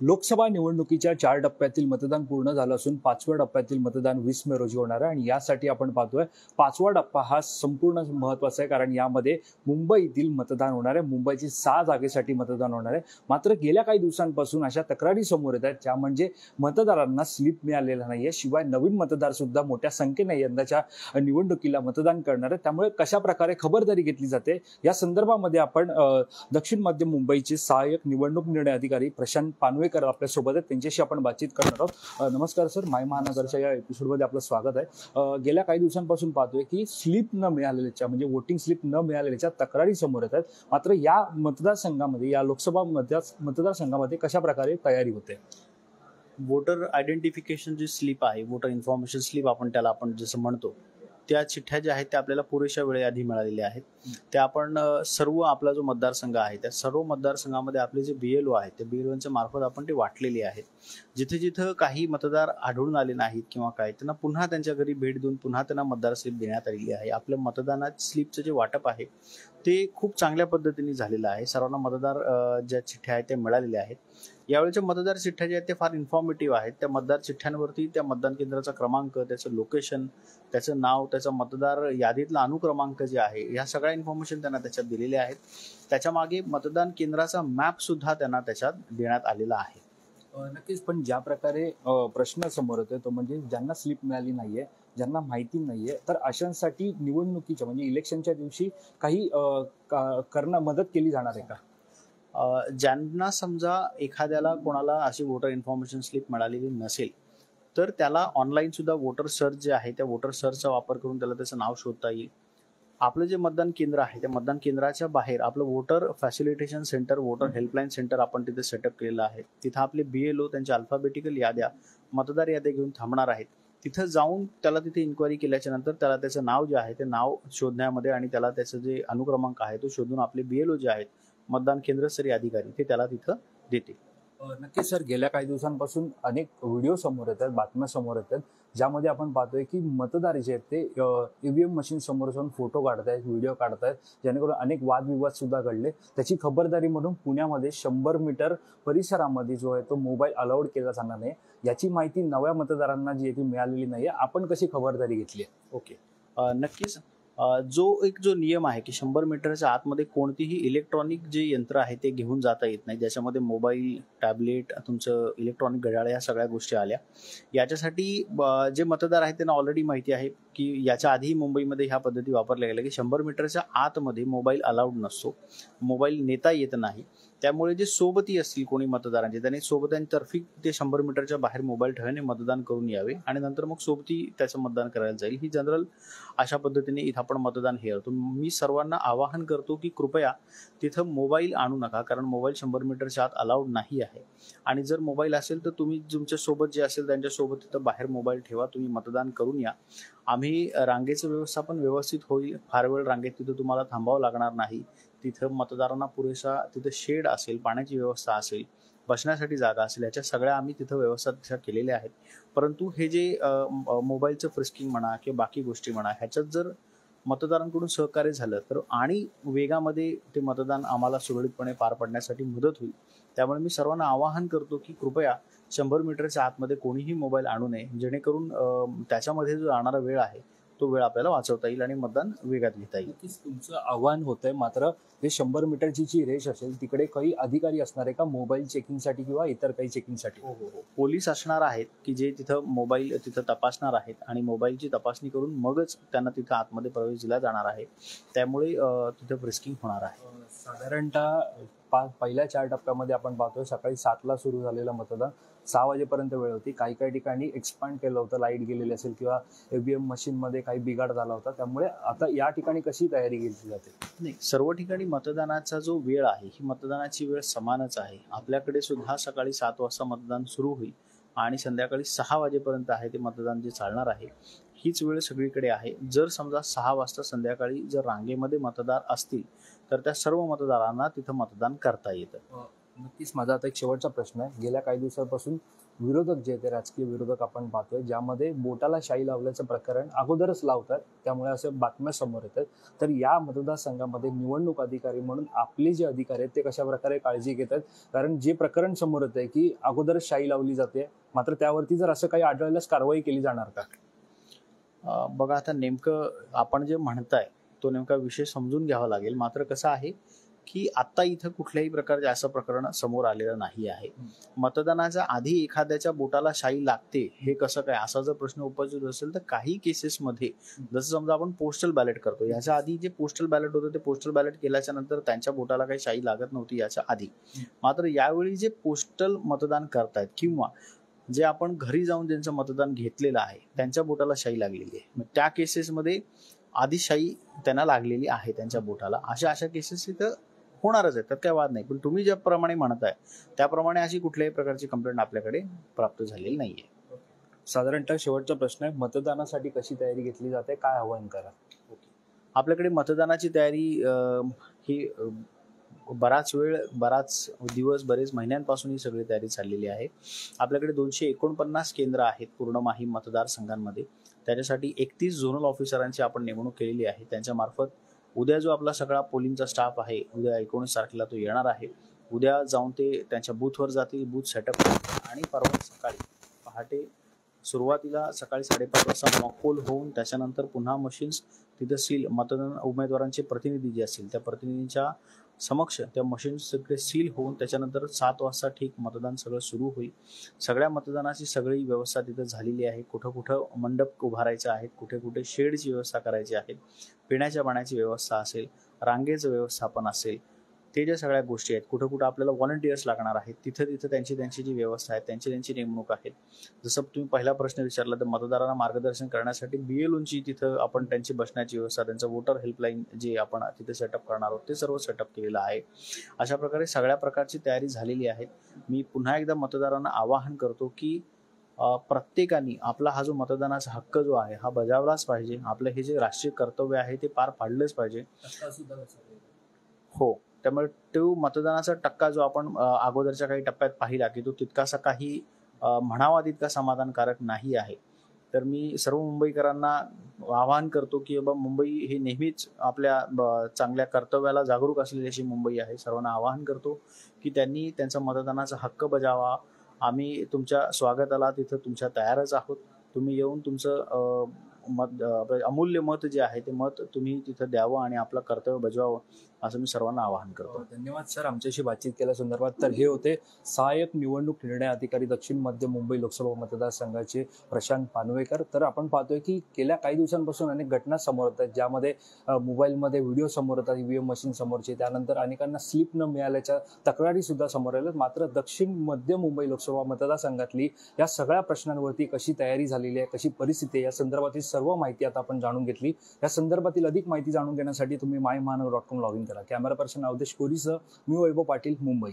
लोकसभा निवडणुकीच्या 4 टप्प्यातील मतदान पूर्ण झालं असून 5व्या टप्प्यातील मतदान 20 मे रोजी होणार आहे आणि यासाठी आपण पाहतोय 5वा टप्पा हा संपूर्ण महत्त्वाचा आहे, कारण यामध्ये मुंबईतील मतदान होणार आहे. मुंबईची 6 जागेसाठी मतदान होणार आहे. मात्र गेल्या काही दिवसांपासून अशा तक्रारी समोर येत आहेत, त्या म्हणजे मतदारांना स्लिप मिळालेला नाहीये. शिवाय नवीन मतदार सुद्धा मोठ्या संख्येने यंदाच्या निवडणुकीला मतदान करणार आहेत. त्यामुळे कशा प्रकारे खबरदारी घेतली जाते या संदर्भामध्ये आपण दक्षिण मध्य मुंबईचे सहाय्यक निवडणूक निर्णय अधिकारी प्रशांत पानवेकर आपल्या सोबत आहेत, त्यांच्याशी आपण बातचीत करणार आहोत. नमस्कार सर, माय महानगरच्या या एपिसोडमध्ये आपलं स्वागत आहे. गेल्या काही दिवसांपासून पाहतोय की स्लिप न मिळालेल्याच्या म्हणजे वोटिंग स्लिप न मिळालेल्याच्या तक्रारी समोर येत आहेत. मात्र या मतदारसंघामध्ये, या लोकसभा मतदारसंघामध्ये कशा प्रकारे तयारी होते? वोटर आयडेंटिफिकेशन जी स्लिप आहे, वोटर इन्फॉर्मेशन स्लिप आपण जसं म्हणतो, त्या चिठ्ठ्या ज्या आहेत त्या आपल्याला पुरेशा वेळेआधी मिळालेल्या आहेत. त्या आपण सर्व आपला जो मतदारसंघ आहे त्या सर्व मतदारसंघामध्ये आपले जे BLO आहेत त्या BLOच्या मार्फत आपण ते वाटलेली आहेत. जिथे जिथं काही मतदार आढळून आले नाहीत किंवा काय, त्यांना पुन्हा त्यांच्या घरी भेट देऊन पुन्हा त्यांना मतदार स्लिप देण्यात आलेली आहे. आपल्या मतदानात स्लिपचं जे वाटप आहे ते खूप चांगल्या पद्धतीने झालेलं आहे. सर्वांना मतदार ज्या चिठ्ठ्या आहेत त्या मिळालेल्या आहेत. यावेळेच्या मतदार चिठ्ठ्या ज्या आहेत ते फार इन्फॉर्मेटिव्ह आहेत. त्या मतदार चिठ्ठ्यांवरती त्या मतदान केंद्राचा क्रमांक, त्याचं लोकेशन, त्याचं नाव, त्याचा मतदार यादीतला अनुक्रमांक जे आहे, ह्या सगळ्या इन्फॉर्मेशन त्यांना त्याच्यात दिलेल्या आहेत. त्याच्या मागे मतदान केंद्राचा मॅप सुद्धा त्यांना त्याच्यात देण्यात आलेला आहे. नक्कीच, पण ज्या प्रकारे प्रश्न समोर येतोय तो म्हणजे ज्यांना स्लिप मिळाली नाहीये, ज्यांना माहिती नाहीये, तर अशांसाठी निवडणुकीच्या म्हणजे इलेक्शनच्या दिवशी काही करणं मदत केली जाणार आहे का? ज्यांना समजा एखाद्याला कोणाला अशी वोटर इन्फॉर्मेशन स्लिप मिळालेली नसेल तर त्याला ऑनलाईन सुद्धा वोटर सर्च जे आहे त्या वोटर सर्चचा वापर करून त्याला त्याचं नाव शोधता येईल. आपलं जे मतदान केंद्र आहे त्या मतदान केंद्राच्या बाहेर आपलं voter facilitation centre, voter helpline centre आपण तिथे सेटअप केलेलं आहे. तिथं आपले BLO त्यांच्या अल्फाबेटिकल याद्या, मतदार याद्या घेऊन थांबणार आहेत. तिथं जाऊन त्याला तिथे इन्क्वायरी केल्याच्या नंतर त्याला त्याचं नाव जे आहे ते नाव शोधण्यामध्ये आणि त्याला त्याचं जे अनुक्रमांक आहे तो शोधून आपले BLO जे आहेत, मतदान केंद्रस्तरीय अधिकारी, ते त्याला तिथं देतील. नक्कीच सर, गेल्या काही दिवसांपासून अनेक व्हिडिओ समोर येतात, बातम्या समोर येतात, ज्यामध्ये आपण पाहतोय की मतदार जे आहेत ते EVM मशीन समोर जाऊन फोटो काढतायत, व्हिडिओ काढतायत, जेणेकरून अनेक वादविवाद सुद्धा घडले. त्याची खबरदारी म्हणून पुण्यामध्ये 100 मीटर परिसरामध्ये जो आहे तो मोबाईल अलाउड केला जाणार नाही, याची माहिती नव्या मतदारांना जी आहे ती मिळालेली नाहीये. आपण कशी खबरदारी घेतली आहे? ओके, नक्कीच. जो नियम आहे की 100 मीटरच्या आतमध्ये कोणतीही इलेक्ट्रॉनिक जे यंत्र आहे ते घेऊन जाता येत नाही, ज्याच्यामध्ये मोबाईल, टॅबलेट, तुमचं इलेक्ट्रॉनिक घड्याळ, या सगळ्या गोष्टी आल्या. याच्यासाठी जे मतदार आहेत त्यांना ऑलरेडी माहिती आहे की याच्या आधी मुंबईमध्ये ह्या पद्धती वापरल्या गेल्या की 100 मीटरच्या आतमध्ये मोबाईल अलाउड नसतो, मोबाईल नेता येत नाही. त्यामुळे जे सोबती असतील कोणी मतदारांचे, त्यांनी सोबत्यांतर्फे ते 100 मीटरच्या बाहेर मोबाईल ठेवणे मतदान करून यावे आणि नंतर मग सोबती त्याचं मतदान करायला जाईल. ही जनरल अशा पद्धतीने इथं आपण मतदान हे करतो. मी सर्वांना आवाहन करतो की कृपया तिथं मोबाईल आणू नका, कारण मोबाईल 100 मीटरच्या आत अलाउड नाही आहे. आणि जर मोबाईल असेल तर तुम्ही तुमच्या सोबत जे असेल त्यांच्यासोबत तिथं बाहेर मोबाईल ठेवा, तुम्ही मतदान करून या. आम्ही रांगेचं व्यवस्थापन व्यवस्थित होईल, फार वेळ रांगेत तिथं तुम्हाला थांबावं लागणार नाही. तिथं मतदारांना पुरेसा तिथं शेड असेल, पाण्याची व्यवस्था असेल, बसण्यासाठी जागा असेल, याच्या सगळ्या आम्ही तिथं व्यवस्था केलेल्या आहेत. परंतु हे जे मोबाईलचं फ्रिस्किंग म्हणा किंवा बाकी गोष्टी म्हणा, ह्याच्यात जर मतदारांकडून सहकार्य झालं तर आणि वेगामध्ये ते मतदान आम्हाला सुरळीतपणे पार पडण्यासाठी मदत होईल. त्यामुळे मी सर्वांना आवाहन करतो की कृपया 100 मीटरच्या आतमध्ये कोणीही मोबाईल आणू नये, जेणेकरून त्याच्यामध्ये जो जाणारा वेळ आहे तो वेळ आपल्याला वाचवता येईल आणि मतदान वेगात घेता येईल. नक्कीच तुमचं आव्हान होतंय. मात्र जे 100 मीटरची जी रेष असेल तिकडे काही अधिकारी असणार आहे का मोबाईल चेकिंगसाठी किंवा इतर काही चेकिंगसाठी? हो, पोलीस असणार आहेत की जे तिथं मोबाईल तिथं तपासणार आहेत आणि मोबाईलची तपासणी करून मगच त्यांना तिथं आतमध्ये प्रवेश दिला जाणार आहे. त्यामुळे तिथं फ्रिस्किंग होणार आहे. साधारणतः पहिल्या 4 टप्प्यामध्ये आपण पाहतोय सकाळी 7ला सुरू झालेलं मतदान 6 वाजेपर्यंत वेळ होती. काही ठिकाणी एक्सपांड केलं होतं, लाईट गेलेली असेल किंवा EVM मशीनमध्ये काही बिघाड झाला होता. त्यामुळे आता या ठिकाणी कशी तयारी केली जाते? नाही, सर्व ठिकाणी मतदानाचा जो वेळ आहे ही मतदानाची वेळ समानच आहे. आपल्याकडे सुद्धा सकाळी 7 वाजता मतदान सुरू होईल आणि संध्याकाळी 6 वाजेपर्यंत आहे ते मतदान जे चालणार आहे. हीच वेळ सगळीकडे आहे. जर समजा 6 वाजता संध्याकाळी जर रांगेमध्ये मतदार असतील तर त्या सर्व मतदारांना तिथं मतदान करता येतं. नक्कीच माझा आता एक शेवटचा प्रश्न आहे. गेल्या काही दिवसांपासून विरोधक जे ते राजकीय विरोधक आपण पाहतोय, ज्यामध्ये बोटाला शाई लावल्याचं प्रकरण अगोदरच लावतात, त्यामुळे असं बातम्या समोर येतात. तर या मतदारसंघामध्ये निवडणूक अधिकारी म्हणून आपले जे अधिकारी आहेत ते कशा प्रकारे काळजी घेतात? कारण जे प्रकरण समोर येत आहे की अगोदरच शाई लावली जाते, मात्र त्यावरती जर असं काही आढळल्यास कारवाई केली जाणार का? बघा आता नेमकं आपण जे म्हणताय तो नेमका विषय समजून घ्यावा लागेल. मात्र कसं आहे की आता इथं कुठल्याही प्रकारचे असं प्रकरण समोर आलेलं नाही आहे. मतदानाच्या आधी एखाद्याच्या बोटाला शाई लागते हे कसं काय, असा जर प्रश्न उपस्थित असेल तर काही केसेसमध्ये जसं समजा आपण पोस्टल बॅलेट करतो, याच्या आधी जे पोस्टल बॅलेट होतं ते पोस्टल बॅलेट केल्याच्या नंतर त्यांच्या बोटाला काही शाई लागत नव्हती याच्या आधी. मात्र यावेळी जे पोस्टल मतदान करतायत किंवा जे आपण घरी जाऊन ज्यांचं मतदान घेतलेलं आहे त्यांच्या बोटाला शाई लागलेली आहे, मग त्या केसेसमध्ये आधी शाई त्यांना लागलेली आहे त्यांच्या बोटाला. अशा केसेस इथं होणारच आहेत, त्यात काय वाद नाही. पण तुम्ही ज्याप्रमाणे म्हणताय त्याप्रमाणे अशी कुठल्याही प्रकारची कंप्लेंट आपल्याकडे प्राप्त झालेली नाहीये. साधारणतः शेवटचा प्रश्न आहे, मतदानासाठी कशी तयारी घेतली जाते, काय आव्हान करा? आपल्याकडे मतदानाची तयारी ही बराच दिवस बरेच महिन्यांपासून ही सगळी तयारी चाललेली आहे. आपल्याकडे 249 केंद्र आहेत पूर्ण माहीम मतदारसंघांमध्ये. त्याच्यासाठी 31 झोनल ऑफिसरांची आपण नेमणूक केलेली आहे. त्यांच्या मार्फत उद्या जो आपला सगळा पोलिंगचा स्टाफ आहे, उद्या 19 तारखेला तो येणार आहे. उद्या जाऊन ते त्यांच्या बूथवर जातील, बूथ सेटअप करतील आणि परवा सकाळी पहाटे सुरुवातीला सकाळी 5:30 वाजता मॉकपोल होऊन त्याच्यानंतर पुन्हा मशीन्स तिथं सील, मतदान उमेदवारांचे प्रतिनिधी जे असतील त्या प्रतिनिधींच्या समक्ष त्या मशीन्स सगळे सील होऊन त्याच्यानंतर 7 वाजता ठीक मतदान सगळं सुरू होईल. सगळ्या मतदानाची सगळी व्यवस्था तिथं झालेली आहे. कुठं कुठं मंडप उभारायचे आहेत, कुठे कुठे शेडची व्यवस्था करायची आहे, पिण्याच्या पाण्याची व्यवस्था असेल, रांगेचं व्यवस्थापन असेल, ते ज्या सगळ्या गोष्टी आहेत, कुठं कुठं आपल्याला व्हॉलंटियर्स लागणार आहेत, तिथं त्यांची जी व्यवस्था आहे, त्यांची नेमणूक आहे. जसं तुम्ही पहिला प्रश्न विचारला तर मतदारांना मार्गदर्शन करण्यासाठी BLOंची तिथं आपण त्यांची बसण्याची व्यवस्था, त्यांचं वोटर हेल्पलाईन जे आपण तिथे सेटअप करणार आहोत ते सर्व सेटअप केलेलं आहे. अशा प्रकारे सगळ्या प्रकारची तयारी झालेली आहे. मी पुन्हा एकदा मतदारांना आवाहन करतो की प्रत्येकाने आपला हा जो मतदानाचा हक्क जो आहे हा बजावलाच पाहिजे. आपलं हे जे राष्ट्रीय कर्तव्य आहे ते पार पाडलंच पाहिजे. हो, त्यामुळे तो मतदानाचा टक्का जो आपण अगोदरच्या काही टप्प्यात पाहिला की तो तितकासा काही म्हणावा तितका समाधानकारक नाही आहे. तर मी सर्व मुंबईकरांना आवाहन करतो की बाबा मुंबई हे नेहमीच आपल्या चांगल्या कर्तव्याला जागरूक असलेली अशी मुंबई आहे. सर्वांना आवाहन करतो की त्यांनी त्यांचा मतदानाचा हक्क बजावा. आम्ही तुमच्या स्वागताला तिथं तुमच्या तयारच आहोत. तुम्ही येऊन तुमचं अमूल्य मत जे आहे ते मत तुम्ही तिथं द्यावं आणि आपलं कर्तव्य बजावावं असं मी सर्वांना आवाहन करतो. धन्यवाद सर आमच्याशी बातचीत केल्या संदर्भात. तर हे होते सहाय्यक निवडणूक निर्णय अधिकारी दक्षिण मध्य मुंबई लोकसभा मतदारसंघाचे प्रशांत पानवेकर. तर आपण पाहतोय की गेल्या काही दिवसांपासून अनेक घटना समोर येतात, ज्यामध्ये मोबाईलमध्ये व्हिडिओ समोर येतात, EVM मशीन समोरचे, त्यानंतर अनेकांना स्लिप न मिळाल्याच्या तक्रारी सुद्धा समोर आल्यात. मात्र दक्षिण मध्य मुंबई लोकसभा मतदारसंघातली या सगळ्या प्रश्नांवरती कशी तयारी झालेली आहे, कशी परिस्थिती आहे, या संदर्भातील सर्व माहिती आता आपण जाणून घेतली. या संदर्भातील अधिक माहिती जाणून घेण्यासाठी तुम्ही MyMahanagar.com लॉग इन करा. कॅमेरा पर्सन अवधेश कोरीसह मी वैभव पाटील, मुंबई.